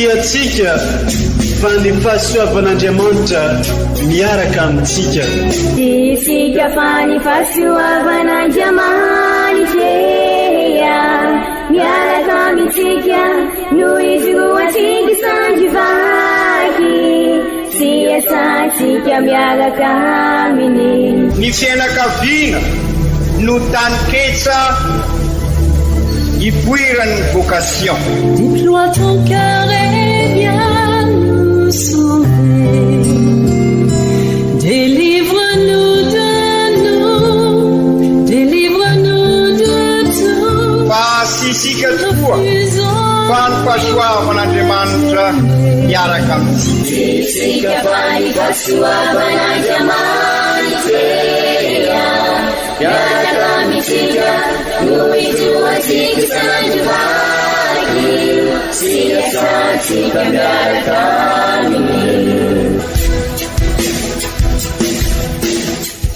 atsika fa ny fahasoavan'Andriamanitra miaraka amintsika. Isika fa ny fahasoavan'Andriamanitra miaraka amintsika noho izy roatsika sandrivaky sy asantsika miaraka aminy. Ny fianakaviana no taniketsa ipoiran'ny vocation. Déploie ton cœur et viens nous sauver. Délivre-nous de nous, délivre-nous de tout. Fa sisika tokoa fa ny fahasoavan'Andriamanitra miaraka amintsika. Sisika fa ny fahasoavan'Andriamanitra miaraka amintsika noho izy roatsika sandrivaky sy asantsika miaraka aminy.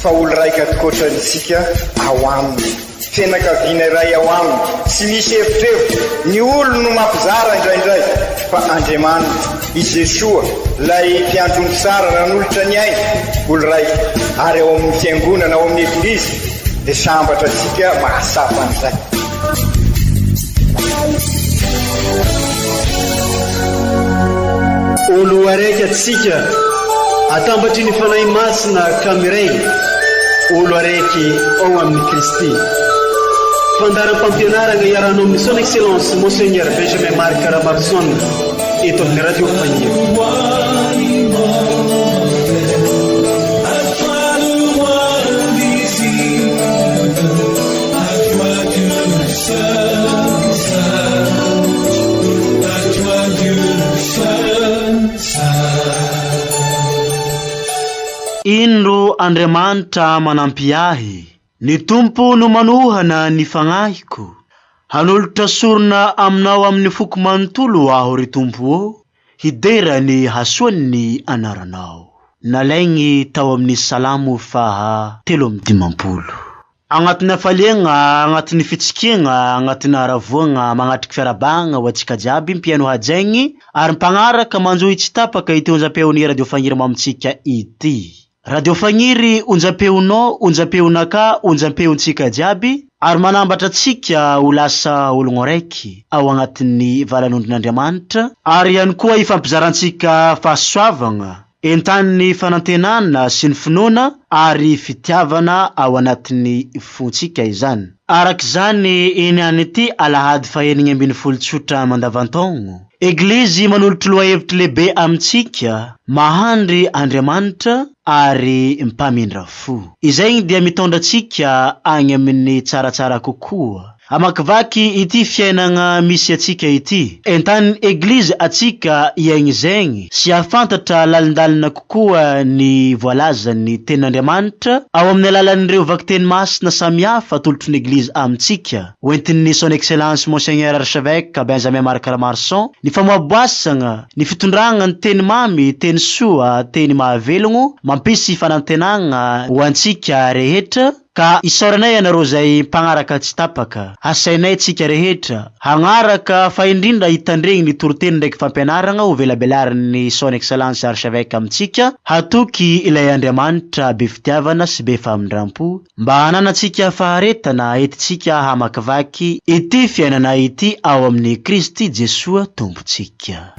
Fa olo raika atikoatrantsika ao aminy, fianakaviana iray ao aminy, tsy misy hevitrevitra. Ny olo no mampizara indraindray fa Andriamanitra i Jesoa lay mpiandrony tsara nanolotra ny aina olo raika. Ary ao amin'ny fiangonana ao amin'ny eglizy dia sambatra antsika mahasapa an'izay. Olo araiky atsika atambatry ny fanahy masina kamiray, olo araiky ao amin'ny Kristy. Fandaram-pampianarana iaranao amin'ny son excellence Monseigneur Benjamin Marc Caramarson eto amin'ny radio Fagniry. Indro Andriamanitra manampy ahy, ny Tompo no manohana ny fagnahiko. Hanolotra sorona aminao amin'ny foko manontolo aho ry Tompo, hidera ny hasoan'ny anaranao. Nalaigny tao amin'ny Salamo faha 3:10. Agnatin'ny afaliagna, agnatin'ny fitsikigna, agnatin'ny aravoagna, magnatriky fiarabagna ho antsika jiaby mpiano hajaigny ary mpagnaraka manjohy tsy tapaka ity onjam-peon'ny radio Fagniry mamitsika ity. Radio Fagniry onjam-peonao, onjam-peonaka, onjam-peontsika jiaby ary manambatra atsika ho lasa ologno raiky ao agnatin'ny valan'Andriamanitra ary ihany koa ifampizarantsika fahasoavagna entan'ny fanantenana sy ny finoana ary fitiavana ao anatin'ny fontsika izany. Arak'izany eny an'ity alahady fa 9 tsotra mandavantaogno, Eglizy manolotra loha-hevitra lehibe amintsika mahandry Andriamanitra ary mpamindra fo. Izay dia mitondra atsika agny amin'ny tsaratsara kokoa. Amakivaky ity fiainagna misy atsika ity. Entan'ny Eglizy atsika iaigny zegny sy afantatra lalindalina kokoa ny voalazan'ny tenin'Andriamanitra ao amin'ny alalan'ireo vakiteny masina samihafa atolotry ny Eglizy amintsika. Hoentin'ny son excellence Monseigneur Archevêque Benjamin Marc Caramarson ny famoaboasagna, ny fitondragna ny teny mamy, teny soa, teny mahavelogno, mampisy fanantenagna ho antsika rehetra. Ka isaoranay ianareo zay mpagnaraka tsy tapaka, hasainay tsika rehetra hagnaraka fa indrindra hitandregny ny toroteny ndraiky fampianaragna ho velabelarin'ny son excellence Archevêque amintsika hatoky ilay Andriamanitra be fitiavana sy be famindrampo mba hananatsika faharetana etitsika hamakivaky ity fiainana ity ao amin'ny Kristy Jesoa Tompontsika.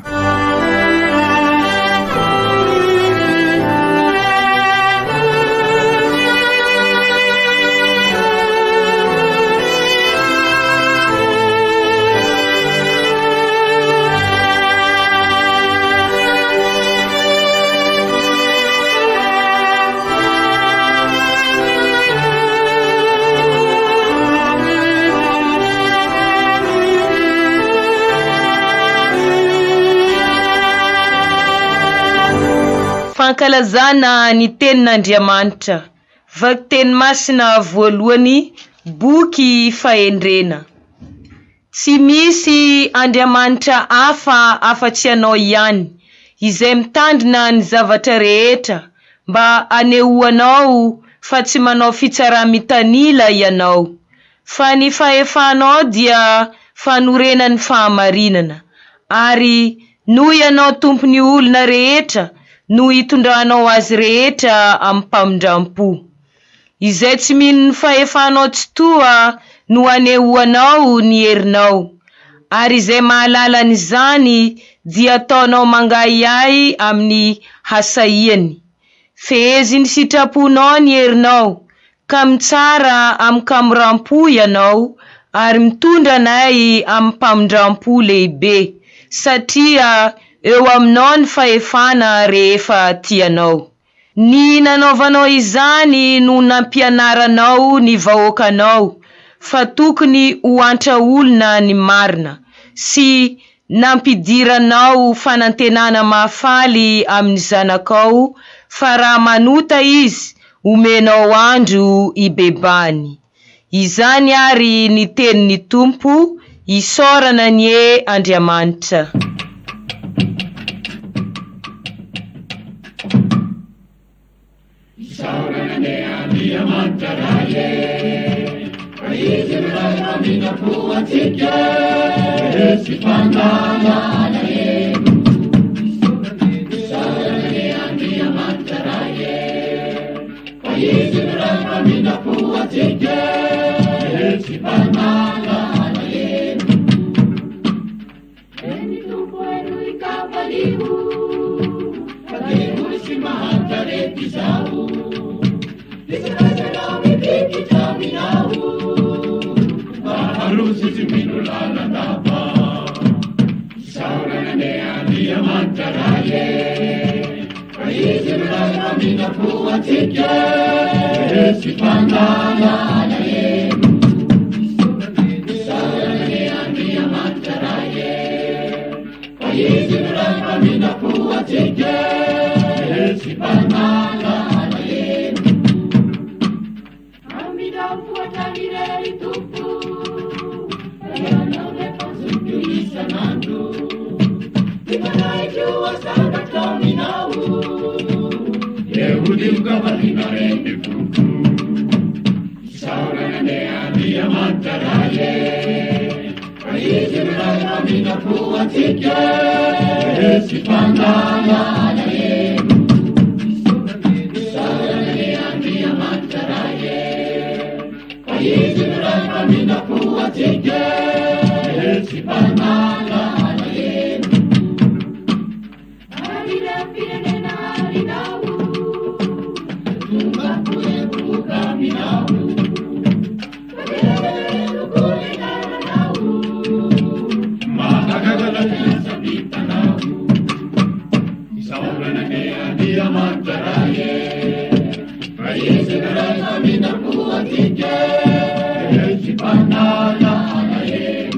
Fankalazana ny tenin'Andriamanitra, vakiteny masina voalohany, boky fahendrena. Tsy misy Andriamanitra hafa afa-tsy anao ihany, izay mitandrina ny zavatra rehetra, mba anehoanao fa tsy manao fitsara-mitanila ianao. Fa ny fahefanao dia fanorenan'ny fahamarinana, ary Noho ianao tompony olona rehetra no hitondranao azy rehetra amin'ny mpamindram-po. Izay tsy mino ny fahefanao tsy toa no anehoanao ny herinao, ary izay mahalala n'izany dia ataonao mangahiahy amin'ny hasahiany. Fehezy ny sitraponao ny herinao, ka mitsara amin'ny kamoram-po ianao, ary mitondra anay amin'ny mpamindram-po lehibe, satria eo aminao ny fahefana rehefa tianao. Ny nanaovanao izany no nampianaranao ny vahoakanao, fa tokony ho antra olona ny marina, sy nampidiranao fanantenana mahafaly amin'ny zanakao, fa raha manota izy omenao andro ibebany. Izany ary ny tenin'ny Tompo, isaorana nye Andriamanitra. Isaorana nye Andriamanitra raye, izy ray maminapo antsika, sy fangalana ye. Isaorana nye Andriamanitra raye, izy ray maminapo antsika, sy fangalana ye. Eny Tompo eno ikavaliho, kadeho sy mahantarety zao, isakazanao mipikitra aminaho, maharoso tsy mino lalandava. Isaorana nye Andriamanitra raye, izy ray maminapo antsika, sy fangalana ye. Isaorana nye Andriamanitra raye, izy ray maminapo antsika, sy fangalana ye. Aminampoatra irery Tompo, ianao rehefa zoto isan'andro, ifanahitro asambatra aminao, ehodimoka valina reny foko. Isaorana nye Andriamanitra raye, izy ray maminapo antsika, sy fangalana ye. Isaorana nye Andriamanitra raye, izy ray maminapo antsika, sy fangalana ye. Arira firenena harinao, tongapo epoka aminao, kadereno kolenanao, mahagagala sa vitanao. Isaorana nye Andriamanitra raye, izy ray maminapo antsika, sy fangalana ye.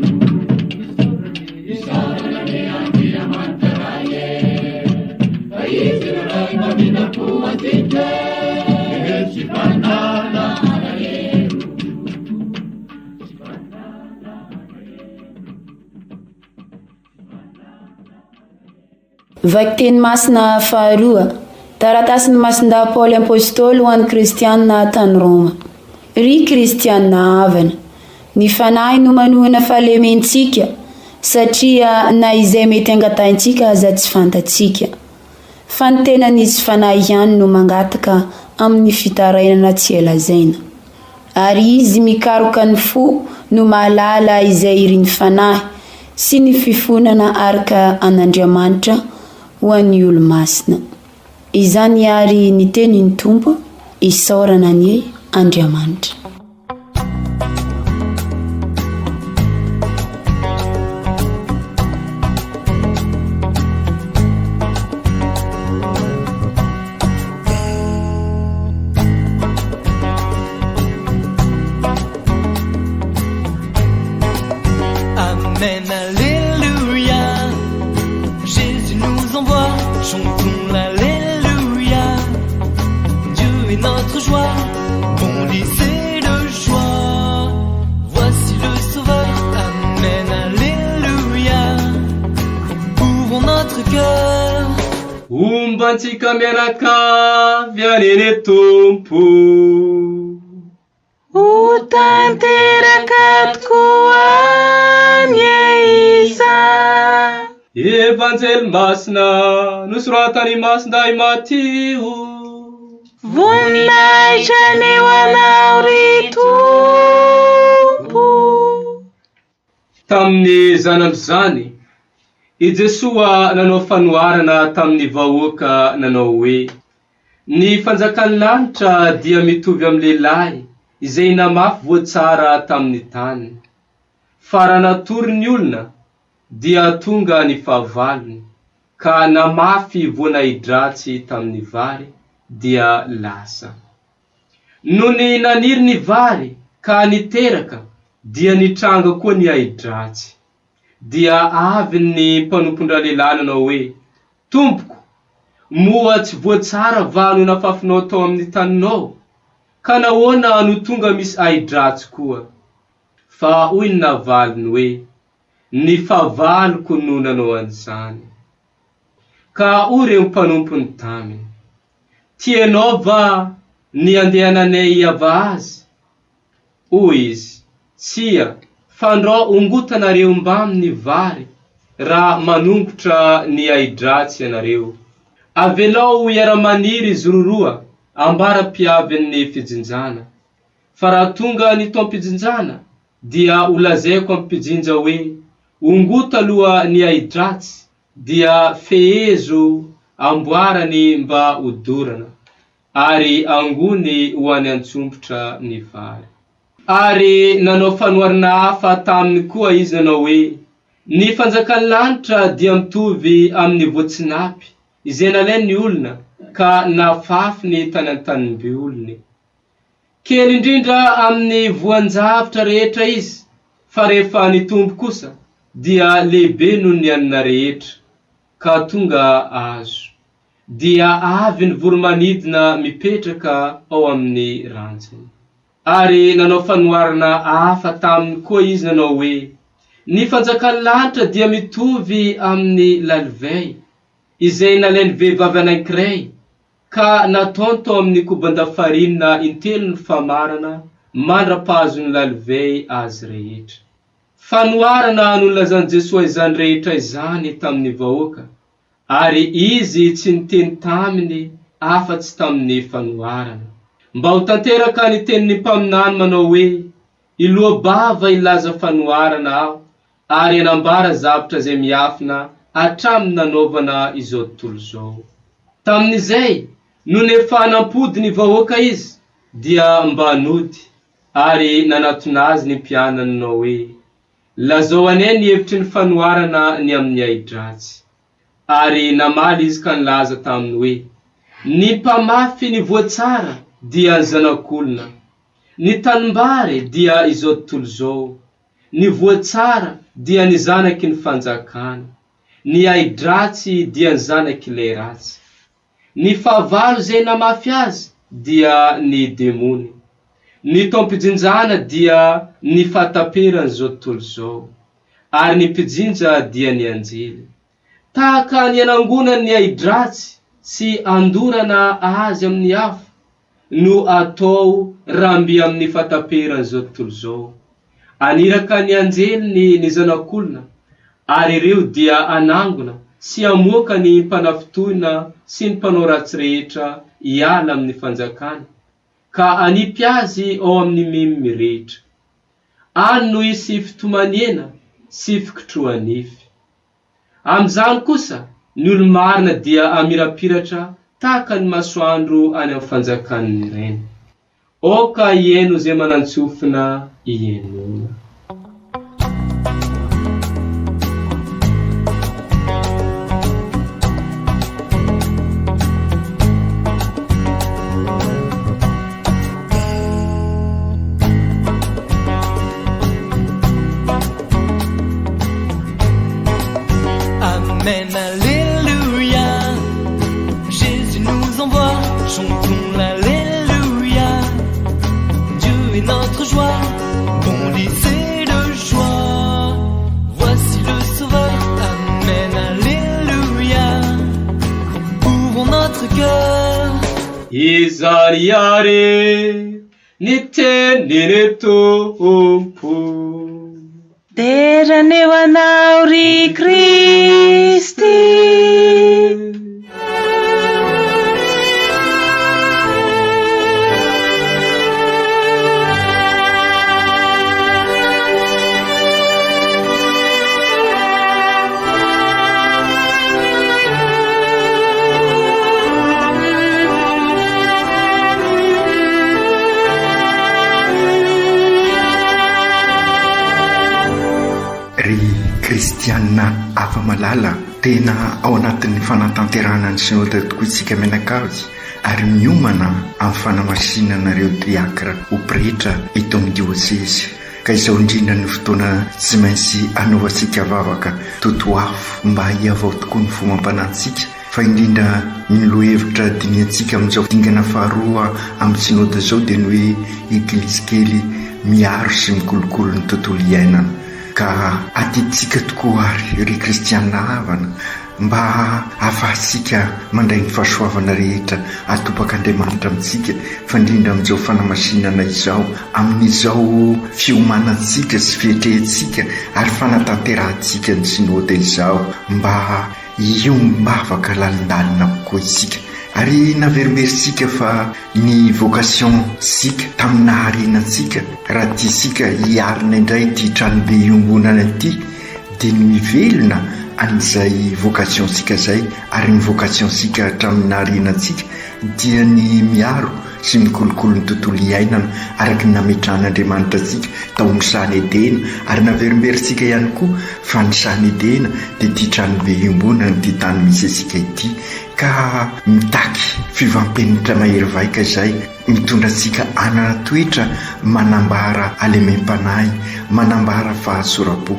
Isaorana nye Andriamanitra raye, izy ray maminapo antsika, sy fangalana ye. Vaky teny masina faharoa, taratasiny masinda Paoly Apôstôly ho an'ny kristianina tany Roma. Ry kristianina havana, ny fanahy no manohana fahalementsika, satria na izay mety angataintsika aza tsy fantatsika, fa ny tenan'izy fanahy ihany no mangataka amin'ny fitarainana tsy elazaina. Ary izy mikaroka ny fo no mahalala izay iriny fanahy sy ny fifonana araka an'Andriamanitra ho an'ny olo-masina. Izany ary ny tenin'ny Tompo, isaorana nye Andriamanitra. Amen, alléluia, Jésus nous envoie, chantons l'alléluia. Dieu est notre joie, bondissez de joie. Voici le Sauveur, Amen, alléluia. Ouvrons notre cœur. Umbantsika mianakavy anene Tompo, Utanteraka tokoa ny iza, efa evanjely masina nosoratany Masinday Matio. Voninahitra ny ho anao ry Tompo. Tamin'ny zanandro zany, i Jesoa nanao fanoharana tamin'ny vahoaka nanao hoe: ny fanjakan'ny lanitra dia mitovy amin'ny lehilahy izay namafy voatsara tamin'ny tany. Fa raha natory ny olona dia tonga ny fahavalony, ka namafy voanaidratsy tamin'ny vary dia lasa. No ny naniry ny vary ka niteraka dia nitranga koa ny aidratsy. Dia avy ny mpanompondra lehilahy nanao hoe: Tompoko, moa tsy voatsara va no nafafinao tao amin'ny taninao, ka nahoana no tonga misy aidratsy koa? Fa hoy ny navaliny hoe: ny fahavaloko no nanao an'izany. Ka hoy reo mpanompony taminy: tianao va ny andehananay hiava azy? Hoy izy: tsia, fandrao ongotanareo mba amin'ny vary raha manongotra ny aidratsy ianareo. Avelao hiara-maniry izy roa ambara-piavin'ny fijinjana. Fa raha tonga ny taom-pijinjana dia holazaiko amin'ny mpijinja hoe: ongota aloha ny aidratsy, dia fehezo amboarany mba hodorana, ary angony ho any antsombotra ny vary. Ary nanao fanoharana hafa taminy koa izy nanao hoe: ny fanjakan'ny lanitra dia mitovy amin'ny voatsinapy izay nalain'ny olona ka nafafiny tany an-tanimby olony. Kely indrindra amin'ny voan-javatra rehetra izy, fa rehefa nitombo kosa dia lehibe noho ny anina rehetra, ka tonga azo. Dia avy ny voromanidina mipetraka ao amin'ny rantsiny. Ary nanao fanoharana hafa taminy koa izy nanao hoe: ny fanjakan'ny lanitra dia mitovy amin'ny lalivay izay nalain'ny vehivavy anankiray ka nataony tao amin'ny koban-dafarinina intelo ny famarana mandra-pahazon'ny lalivay azy rehetra. Fanoharana no nilazan'i Jesoa izany rehetra izany tamin'ny vahoaka, ary izy tsy niteny taminy afa-tsy tamin'ny fanoharana, mba ho tanteraka ny tenin'ny mpaminany manao hoe: iloha bava ilaza fanoharana aho, ary anambara zavatra zay miafina hatramin'ny nanaovana izao tontolo zao. Tamin'izay, no nefa nampody ny vahoaka izy, dia mba nody, ary nanatona azy ny mpianany nanao hoe: lazao anay ny hevitry ny fanoharana ny amin'ny aidratsy. Ary namaly izy ka nilaza taminy hoe: ny mpamafy ny voatsara dia ny zanak'olona, ny tanimbary dia izao tontolo zao, ny voatsara dia ny zanaky ny fanjakana, ny aidratsy dia ny zanaky ilay ratsy. Ny fahavalo zay namafy azy dia ny demony. Ny taom-pijinjana dia ny fahataperany zao tontolo zao, ary ny mpijinja dia ny anjely. Tahaka ny anangonany ny aidratsy sy andorana azy amin'ny hafa no atao ramby amin'ny fahataperany zao tontolo zao. Aniraka ny anjely ny zanak'olona, ary ireo dia anangona sy amoaka ny mpanafitoina sy ny mpanao ratsy rehetra hiala amin'ny fanjakana, ka anipy azy ao amin'ny mimy mirehetra. Any no hisy fitomaniana sy fikotroanify. Amin'izany kosa ny olo-marina dia amirapiratra tahaka ny masoandro any amin'ny fanjakan'ny reny. Oka ieno zay manantsofina ienona. Amen, alléluia. Jésus nous envoie, chantons l'alléluia. Dieu est notre joie, bondissez de joie. Voici le Sauveur, amen, alléluia. Ouvrons notre cœur. Izariare nitenene tompo Teraneo anao ry Kristy. Kristianina afa-malala tena ao anatin'ny fanatanterahana ny synodina tokoa isika menakavy ary miomana amin'ny fanamasinanareo diakra ho pretra eto amin'ny diosesy ka izao indrindra ny fotoana tsy maintsy anaovasika vavaka totoafo mba hiavao tokoa ny fomam-panantsika fa indrindra ny lohevitra diniantsika amin'izao dingana faharoa amin'ny synodina izao dia ny hoe eglizy kely miaro sy mikolokolo ny tontolo iainana ka atitsika tokoa ary ry kristianina havana mba afahantsika mandray ny fahasoavana rehetra atopak'Andriamanitra amintsika fa indrindra amin'izao fanamasinana izao amin'izao fiomanantsika sy fietrehantsika ary fanatanterantsika ny synodina izao mba iombavaka lalindalina kokoa isika ary naverimberisika fa ny vocation sika tamin'ny naharenantsika raha tiasika hiarina indray ty tranobe iombonana ity dia ny mivelona an'izay vocation sika zay ary ny vocation sika tamin'ny naharenantsika dia ny miaro sy mikolokolo ny tontolo iainana araky ny nametran'Andriamanitra antsika tao amin'ny sany edena ary naverimberisika ihany koa fa ny sany edena dia ty tranobe iombonana ty tany misy asika ity ka mitaky fivampenitra mahery vaika izay mitondra antsika anana toetra manambara alemem-panahy manambara fahasoram-po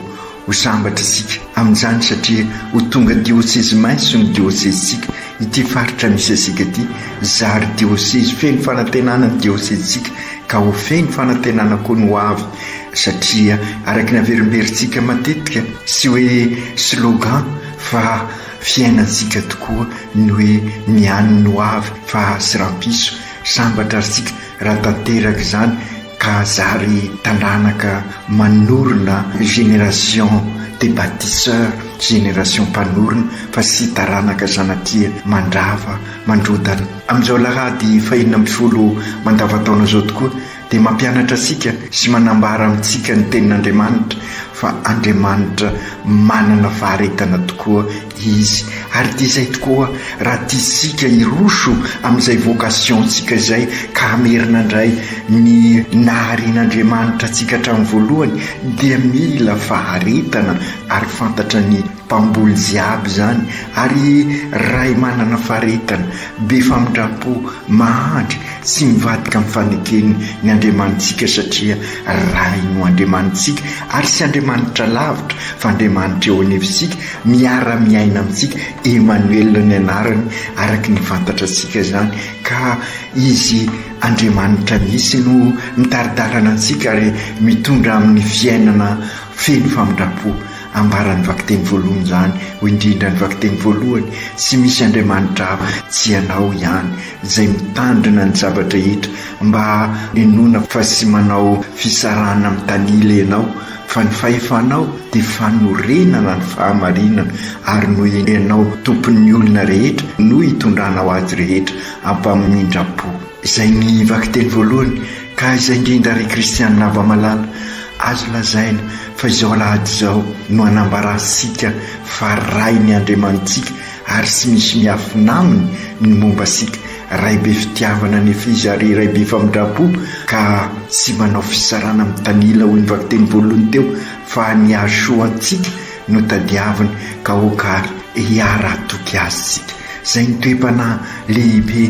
ho sambatra isika amin'izany satria ho tonga diosesy mainso ny diosesysika ity faritra misy asika ity zary diosesy feno fanantenana ny diosesysika ka ho feno fanantenana koa ny ho avy satria araky naverimberitsika matetika sy hoe slogan fa fiainantsika tokoa ny hoe miany ny ho avy fa syrampiso sambatra arsika raha tanteraka izany ka zary tandranaka manorona génération des bâtisseurs génération mpanorona fa sy taranaka zanatria mandrava mandrodana amin'izao lahady fahinina amby folo mandavataona zao tokoa dia mampianatra asika sy manambara amintsika ny tenin'Andriamanitra fa Andriamanitra manana faharetana tokoa izy ary dia izay tokoa raha tiasika hiroso amin'izay vocation tsika izay ka amerina indray ny naharen'Andriamanitra tsika hatramin'ny voalohany dia mila faharetana ary fantatra ny mpamboly jiaby zany ary ray manana faharetana be famindrapo mahandry sy mivadika amin'ny fanekeny ny Andriamanitsika satria ray no Andriamanitsika ary sy Andriamanitra lavitra fa Andriamanitra eo anefisika miara-miaina amintsika Emmanuel ny anarany araky ny fantatra antsika zany ka izy Andriamanitra misy no mitaridalana antsika ary mitondra amin'ny fiainana feno famindrapo ambarany vakiteny voalohany zany ho indrindra ny vakiteny voalohany sy misy Andriamanitra tsy ianao ihany izay mitandrina ny zavatra rehetra mba enona fa sy manao fisarana amin'ny tanila ianao fa ny fahefanao dia fanorenana ny fahamarinana ary no ianao tompon'ny olona rehetra no hitondranao azy rehetra ampamindrapo izay ny vakiteny voalohany ka izay indrindra ry kristianina ava-malala azo lazaina fa izao alahady izao no anambarasika fa ray ny Andriamanitsika ary sy misy miafina aminy ny momba asika ray be fitiavana nefa izy ary ray be famindrapo ka sy manao fisarana amin'ny tanila hoy ny vakiteny voalohany teo fa ny asoantsika no tadiaviny ka okary hiara-toky azysika izay ny toe-panahy lehibe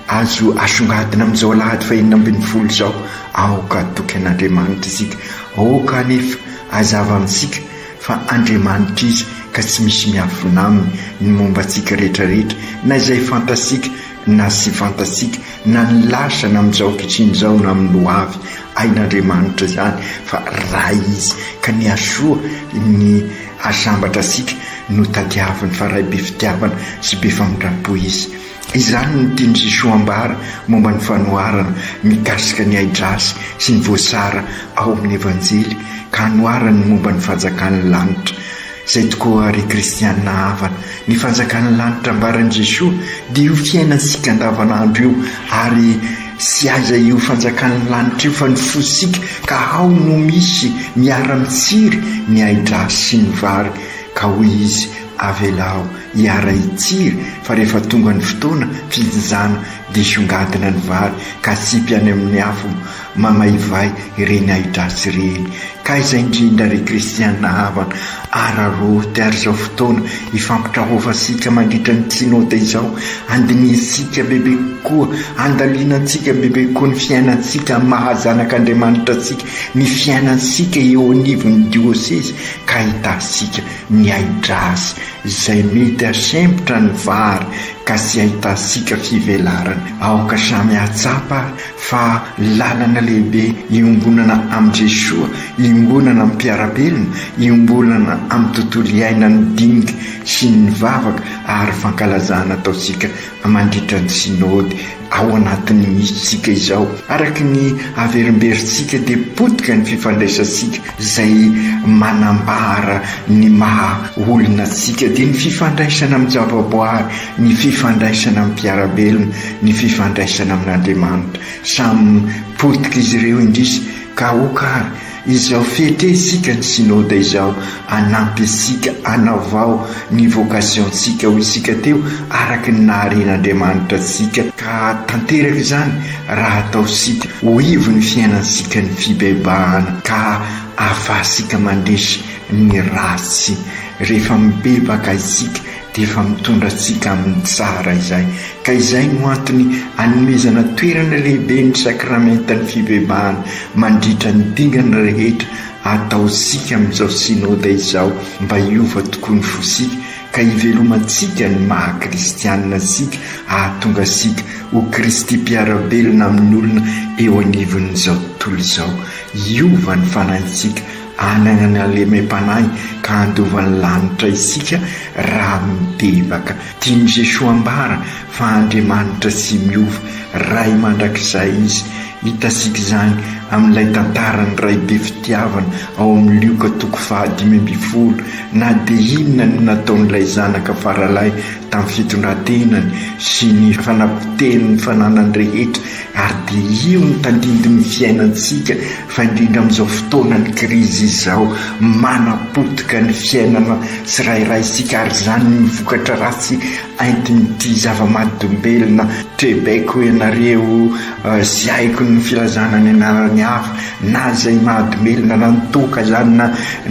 azo asongadina amin'izao alahady fahinina ambin'ny folo izao aoka toky an'Andriamanitra isika aoka anefa azava amintsika fa Andriamanitra izy ka tsy misy miafina aminy ny momba antsika rehetrarehetra na izay fantasika na sy fantasika na ny lasana amin'izao ankehitriny izao na amin'ny ho avy ain'Andriamanitra zany fa ray izy ka ny asoa ny asambatra asika no tadiaviny fa ray be fitiavana sy be famindrapo izy izany ny tiany Jesosy ambara momba ny fanoharana mikasika ny aidrasy sy ny voasara ao amin'ny evanjely ka hanoharany momba ny fanjakan'ny lanitra. Izay tokoa ry kristianina havana, ny fanjakan'ny lanitra ambaran'i Jesosy dia io fiainansika andavanandro io, ary sy aiza io fanjakan'ny lanitra io fa ny fosika ka ao no misy miara-mitsiry ny aidrasy sy ny vary, ka hoy izy avelao hiara hitsiry fa rehefa tonga ny fotoana fijizana dia songadina ny vary ka sipy any amin'ny afo mamaivay ireny aidrasy ireny. Ka izay indrindra ry kristianina havana, araroty ary izao fotoana ifampitrahovasika mandritra ny sinode izao, andininsika bebe koa, andalianantsika bebe koa ny fiainansika mahazanak'Andriamanitra antsika, ny fiainansika eo anivon'ny diosesy, ka hitasika ny aidrasy izay mety asempotra ny vary ka sy ahitasika fivelarana. Aoka samy hatsapa fa lalana lehibe iombonana amin'i Jesosy, iombonana amin'ny mpiarabelona, iombonana amin'ny tontolo iainany dinga sy ny vavaka, ary fankalazana ataosika mandritra ny sinody ao anatin'ny misitsika izao. Araka ny averimberitsika dia potika ny fifandraisansika izay manambara ny maha olona tsika, dia ny fifandraisana amin'ny zavaboary, ny fifandraisana amin'ny mpiarabelona, ny fifandraisana amin'Andriamanitra. Samy potika izy ireo indrisy ka okary izao fetesika ny sinode izao, anampy isika anavao ny vokasiontsika ho isika teo araka ny naharen'Andriamanitra tsika, ka tanteraka izany raha ataosika ho ivo ny fiainansika ny fibebahana, ka ahafahasika mandresy ny ratsy. Rehefa mibebaka isika dia efa mitondra antsika amin'ny tsara izay, ka izay no antony anomezana toerana lehibe ny sakramentan'ny fibebahana mandritra ny dingana rehetra ataosika amin'izao sinode izao, mba hiova tokoa ny fosika ka hivelomantsika ny maha-kristianina sika, ahatonga sika ho Kristy mpiarabelona amin'ny olona eo anivon'izao tontolo izao. Hiova ny fanahintsika, ananana lemem-panahy ka andovan'ny lanitra isika raha mibebaka. Tiany Jesosy ambara fa Andriamanitra sy miova, ray mandrakizay izy. Hitasika izany amin'ilay tantarany ray be fitiavana ao amin'ny Lioka 5:10, na dia inona no nataon'ilay zanaka faralay tamin'ny fitondrantenany sy ny fanapiten'ny fananany rehetra, ary dia io ny tandindin'ny fiainantsika, fa indrindra amin'izao fotoana ny krizy izao manapotika ny fiainana tsirairaysika, ary izany ny vokatra ratsy aintin'ity zava-mahadombelona trebeko hoe ianareo sy haiko ny filazana ny anarany hafa na izay mahadomelona na nitoka zany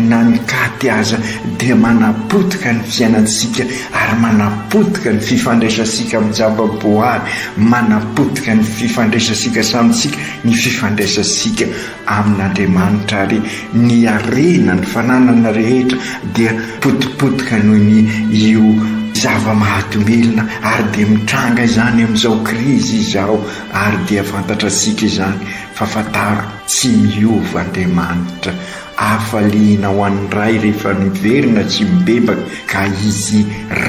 na nikaty aza, dia manapotika ny fiainansika ary manapotika ny fifandraisasika amin'ny zavaboary, manapotika ny fifandraisasika samitsika, ny fifandraisasika amin'Andriamanitra, ary ny arena ny fananana rehetra dia potipotika noho ny io zava-mahadomelona, ary dia mitranga izany amin'izao krizy izao, ary dia fantatra sika izany fa fataro tsy miova Andriamanitra. Afaliana ho an'ny ray rehefa miverina tsy mibebaka, ka izy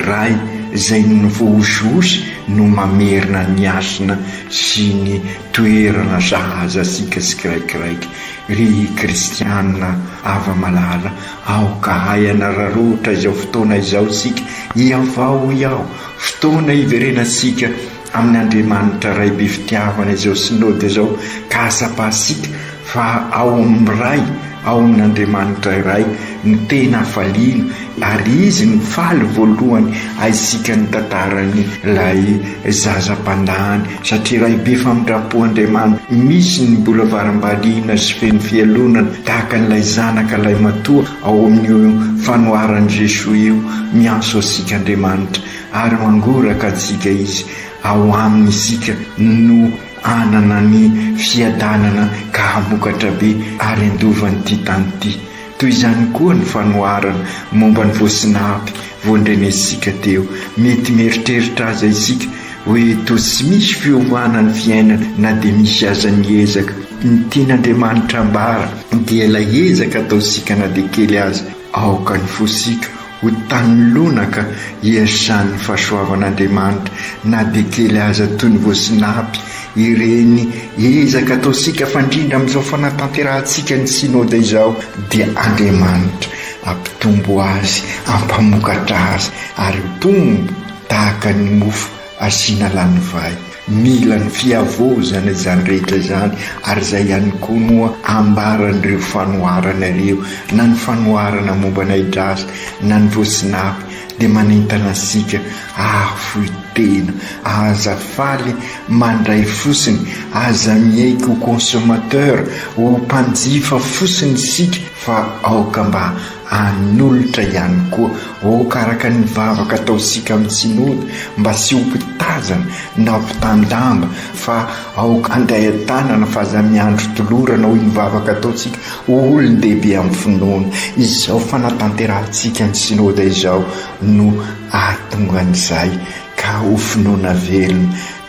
ray izay no vohosihosy no mamerina ny asina sy ny toerana zahaza sika tsiraikiraiky. Ry kristianina ava malala, aoka hayana rarotra izao fotoana izao sika, iavao iaho fotoana iverenasika amin'ny Andriamanitra ray be fitiavana izao sinode izao, ka asapasika fa ao amin'ny ray, ao amin'Andriamanitra iray ny tena hafaliana, ary izy ny faly voalohany aisika ny tantarany lay zazam-pandany, satria ray be famindrapo-Andriamanitra misy ny mbola varambaliana sy feno fialonana tahaka n'ilay zanaka lay matoa ao amin'ny fanoharan'i Jesosy io, mianso asika Andriamanitra ary mangoraka antsika izy ao aminy isika no anana ny fiadanana ka hamokatra be ary andovan'ity tany ity. Toy izany koa ny fanoharana momba ny voasinapy voandrenesika teo. Mety mieritreritra aza isika hoe toa tsy misy fiovana ny fiainana na dia misy aza ny ezaka. Ny tian'Andriamanitra ambara dia ilay ezaka ataosika na dia kely aza, aoka ny fosika ho tanolonaka iasany fahasoavan'Andriamanitra na de kely aza toy ny voasinapy ireny ezaka ataosika fandrindra amin'izao fanatanterantsika ny synode izao dia Andriamanitra ampitombo azy, ampamokatra azy ary tombo tahaka ny mofo asiana lanovay. Mila ny fiavozana izany rehetra izany ary zay ihany koa moa ambaran'ireo fanoharana ireo na ny fanoharana momba ny Ahidrasa na ny voasinapy dia manentana asika afoy tena aza faly mandray fosiny, aza miaiky ho consommateur, ho mpanjifa fosiny sika fa aoka mba anolotra ihany koa karaka ny vavaka ataosika amin'ny synody mba sy ho mpitazana na mpitandamba fa aoka andray an-tanana fa aza miandro tolorana hoy ny vavaka ataosika olon-dehibe amin'ny finoana. Izao fanatanterantsika ny synody izao no ahatongan'izay ka ho finoana velona.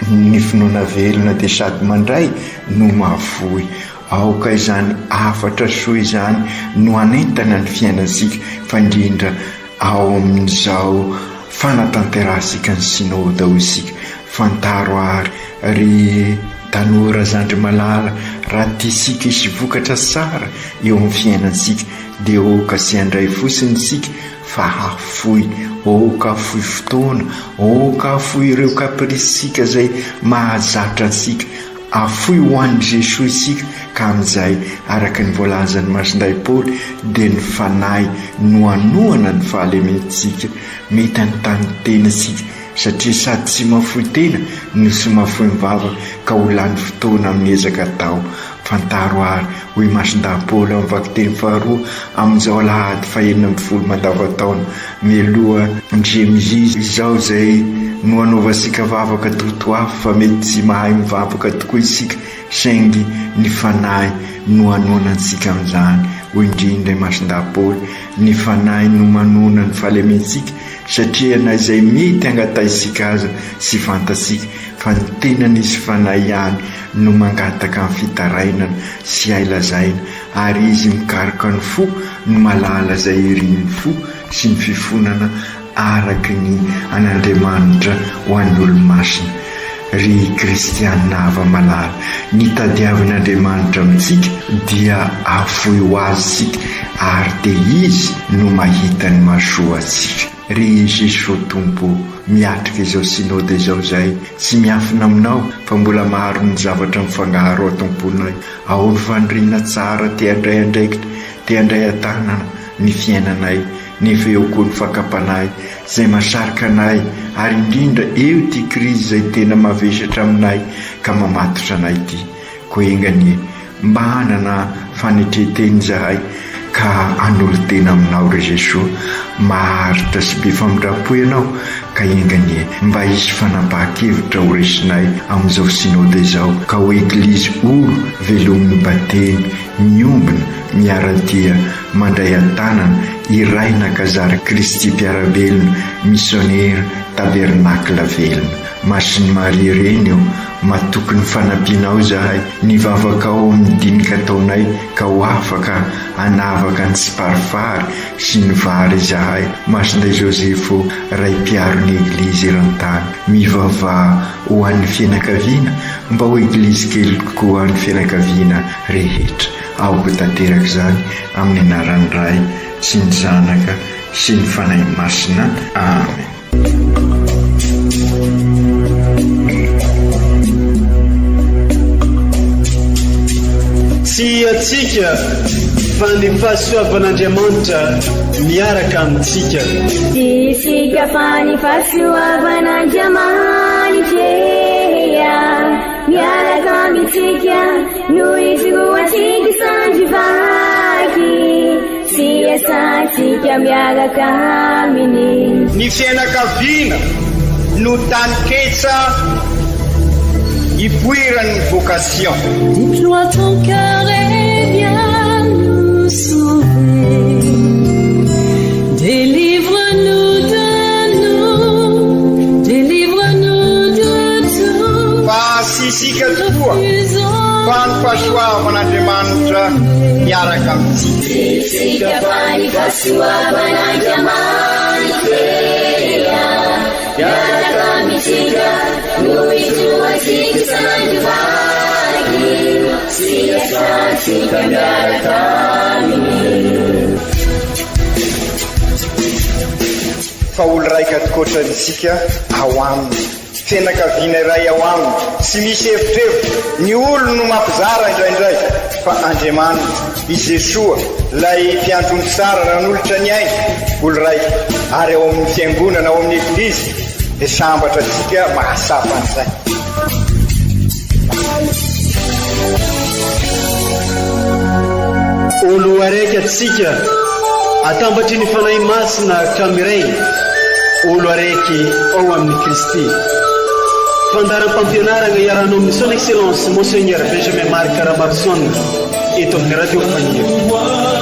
Ny finoana velona dia sady mandray no mahavoy. Aoka izany afatra soa izany no anentana ny fiainantsika fa indrindra ao amin'izao fanatanterahasika ny synody ao isika. Fantaro ary ry tanora Zandry Malala raha tiasika isy vokatra tsara eo amin'ny fiainantsika dia oka sy andray fosiny sika fa hafoy, oka hafoy fotoana, oka hafoy ireo kaprisika zay mahazatra antsika, afoy ho an'i Jesosy isika ka amin'izay araka ny voalazan'ny Masinday Paoly dia ny fanahy no anoana ny fahalementsika mety anytany tena sika satria sady tsy mafoy tena no sy mafoy mivavaka ka ho lany fotoana amin'ny ezaka tao. Fantaro ary hoy Masinday Paoly amin'ny vakiteny faharoa amin'izao Alahady 2 mandavan-taona mialoha ndremizzy izao zay no anaovasika vavaka totoafo fa mety tsy mahay mivavaka tokoa isika saingy ny fanahy no anoanantsika amin'izany. Hoy indrindra Masinday Paoly ny fanahy no manona ny fahalementsika satria na izay mety angataisika aza sy fantasika fa ny tenan'izy fanahy ihany no mangataka amin'ny fitarainana sy ailazaina ary izy mikaroka ny fo no malala zay irin'ny fo sy ny fifonana araky ny an'Andriamanitra ho an'ny olo-masina. Ry kristianina hava malala, ny tadiavin'Andriamanitra amintsika dia afoy ho azy sika ary dia izy no mahita ny mahasoa antsika. Ry Jesosy Tompo, miatrika izao synody izao zay tsy miafina aminao fa mbola maro ny zavatra mifangaro ao tomponay. Ao ny fandriana tsara te-handray andraikitra, te-handray an-tanana ny fiainanay, nefa eo koa ny fakapanay zay masarika anay ary indrindra eo ty krizy zay tena mavesatra aminay ka mamatotra anay ty. Koa enganie mba hanana fanetreteny zahay ka anolo tena aminao re Jesosy, maharitra sy be famindrapo ianao ka enganie mba hisy fanapahan-kevitra ho resinay amin'izao synody izao ka ho eglizy olo velomin'ny batemy miombina miarantia mandray an-tanana iraina kazary Kristy mpiarabelona missionnaire tabernakla velona. Masiny Maria reny eo matoky ny fanampianao zahay ny vavaka ao amin'ny dinika taonay ka ho afaka anavaka ny tsiparifary sy ny vary zahay. Masinday Josefo ray mpiaro-ny eglizy eran-tany mivavaha ho an'ny fianakaviana mba ho eglizy kely kokoa ho an'ny fianakaviana rehetra. Aoko tanteraka izany amin'ny anaran'ny Ray sy ny Zanaka sy ny Fanahy Masina. Amen. Tsy atsika fa ny fahasoavan'Andriamanitra miaraka amintsika. Isika fa ny fahasoavan'Andriamanitra miaraka amintsika noho izy ho antsika sandrivaky sy asantsika miaraka aminy. Ny fianakaviana no taniketsa ipoiran'ny vocation. Déploie ton cœur et viens nous sauver. Délivre-nous de nous, délivre-nous de tout. Fasisika tokoa fa ny fahasoavan'Andriamanitra miaraka amintsika. Isika fa ny fahasoavan'Andriamanitra miaraka mitsika no itoasika sandrovaky siasatsika miaraka aminy. Fa olo raika atikoatrantsika ao aminy, fianakaviana iray ao aminy, tsy misy evitrevitra. Ny olo no mampizara indraindray, fa Andriamanitra i Jesoa lay mpiandrony tsara nanolotra ny ainy, olo raika. Ary ao amin'ny fiangonana, ao amin'ny eglizy, dia sambatra antsika mahasapa an'izay. Olo araiky atsika atambatry ny fanahy masina kamiray, olo araiky ao amin'ny Kristy. Fandaram-pampianarana iaranao amin'ny son excellence Monseigneur Benjamin Marc Ramarson eto amin'ny radio Fahia.